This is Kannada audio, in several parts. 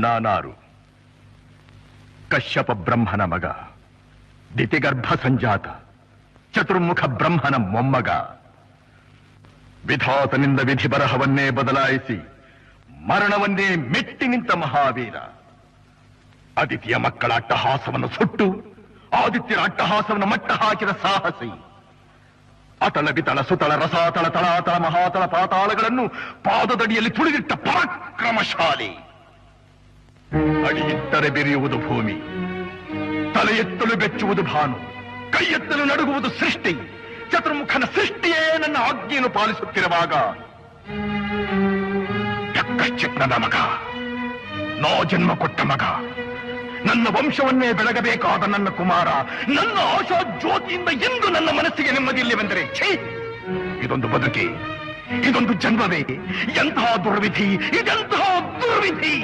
ನಾನಾರು ಕಶ್ಯಪ ಬ್ರಹ್ಮನ ಮಗ, ದಿತಿಗರ್ಭ ಸಂಜಾತ, ಚತುರ್ಮುಖ ಬ್ರಹ್ಮನ ಮೊಮ್ಮಗ. ವಿಧಾತನಿಂದ ವಿಧಿ ಬರಹವನ್ನೇ ಬದಲಾಯಿಸಿ ಮರಣವನ್ನೇ ಮೆಟ್ಟಿ ನಿಂತ ಮಹಾವೀರ. ಅದಿತಿಯ ಮಕ್ಕಳ ಅಟ್ಟಹಾಸವನ್ನು ಸುಟ್ಟು ಆದಿತ್ಯರ ಅಟ್ಟಹಾಸವನ್ನು ಮಟ್ಟ ಹಾಕಿದ ಸಾಹಸಿ. ಅತಳ ಬಿತಳ ಸುತಳ ರಸಾತಳ ತಳಾತಳ ಮಹಾತಳ ಪಾತಾಳಗಳನ್ನು ಪಾದದಡಿಯಲ್ಲಿ ತುಳಿದಿಟ್ಟ ಪರಾಕ್ರಮಶಾಲಿ. ಅಡಿಯಿಟ್ಟರೆ ಬೆರೆಯುವುದು ಭೂಮಿ, ತಲೆ ಎತ್ತಲು ಬೆಚ್ಚುವುದು ಭಾನು, ಕೈ ಎತ್ತಲು ನಡುಗುವುದು ಸೃಷ್ಟಿ. ಚತುರ್ಮುಖನ ಸೃಷ್ಟಿಯೇ ನನ್ನ ಆಜ್ಞೆಯನ್ನು ಪಾಲಿಸುತ್ತಿರುವಾಗ ನನ್ನ ಮಗ, ನೋ ಜನ್ಮ ಕೊಟ್ಟ ಮಗ, ನನ್ನ ವಂಶವನ್ನೇ ಬೆಳಗಬೇಕಾದ ನನ್ನ ಕುಮಾರ, ನನ್ನ ಆಶಾ ಜ್ಯೋತಿಯಿಂದ ಎಂದು ನನ್ನ ಮನಸ್ಸಿಗೆ ನೆಮ್ಮದಿಯಿಲ್ಲವೆಂದರೆ ಛೇ, ಇದೊಂದು ಬದುಕೆ, ಇದೊಂದು ಜನ್ಮವೇ, ಎಂತಹ ದುರ್ವಿಧಿ, ಇದೆಂತಹ ದುರ್ವಿಧಿ.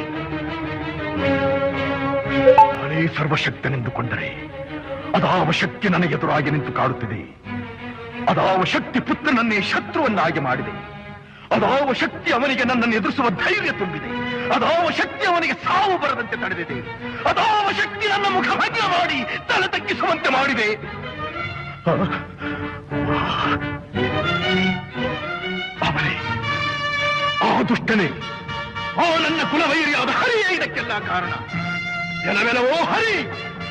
ನಾನೇ ಸರ್ವಶಕ್ತನೆಂದುಕೊಂಡರೆ ಅದಾವ ಶಕ್ತಿ ನನ್ನ ಎದುರಾಗಿ ನಿಂತು ಕಾಡುತ್ತಿದೆ. ಅದಾವ ಶಕ್ತಿ ಪುತ್ರನನ್ನೇ ಶತ್ರುವನ್ನಾಗಿ ಮಾಡಿದೆ. ಅದಾವ ಶಕ್ತಿ ಅವನಿಗೆ ನನ್ನನ್ನು ಎದುರಿಸುವ ಧೈರ್ಯ ತುಂಬಿದೆ. ಅದಾವ ಶಕ್ತಿ ಅವನಿಗೆ ಸಾವು ಬರದಂತೆ ತಡೆದಿದೆ. ಅದಾವ ಶಕ್ತಿ ನನ್ನ ಮುಖ ಭಂಗ ಮಾಡಿ ತಲೆ ತಗ್ಗಿಸುವಂತೆ ಮಾಡಿದೆ. ಅವನೇ, ಆ ದುಷ್ಟನೇ, ಆ ನನ್ನ ಕುಲವೈರಿಯಾದ ಹರಿಯೇ ಇದಕ್ಕೆಲ್ಲ ಕಾರಣ. ಎಲ್ಲವೆಲ್ಲವೋ ಹರಿ,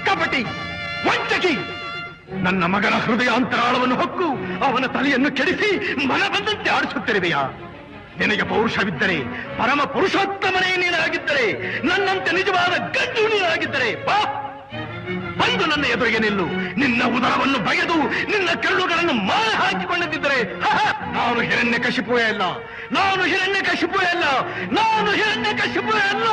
ಕಪಟಿ, ವಂಚಕಿ. ನನ್ನ ಮಗನ ಹೃದಯಾಂತರಾಳವನ್ನು ಹೊಕ್ಕು ಅವನ ತಲೆಯನ್ನು ಕೆಡಿಸಿ ಮನ ಬಂದಂತೆ ಆಡಿಸುತ್ತಿರುವೆಯಾ? ನಿನಗೆ ಪೌರುಷವಿದ್ದರೆ, ಪರಮ ಪುರುಷೋತ್ತಮನೇ ನೀನಾಗಿದ್ದರೆ, ನನ್ನಂತೆ ನಿಜವಾದ ಗಂಡು ನೀನಾಗಿದ್ದರೆ ಬಾ, ಬಂದು ನನ್ನ ಎದುರಿಗೆ ನಿಲ್ಲು. ನಿನ್ನ ಉದರವನ್ನು ಬಗೆದು ನಿನ್ನ ಕರುಳುಗಳನ್ನು ಮಾಲೆ ಹಾಕಿಕೊಂಡಿದ್ದರೆ ನಾನು ಹಿರಣ್ಯಕಶಿಪುವೇ ಅಲ್ಲ, ನಾನು ಹಿರಣ್ಯಕಶಿಪುವೇ ಅಲ್ಲ, ನಾನು ಹಿರಣ್ಯಕಶಿಪುವೇ ಅಲ್ಲ.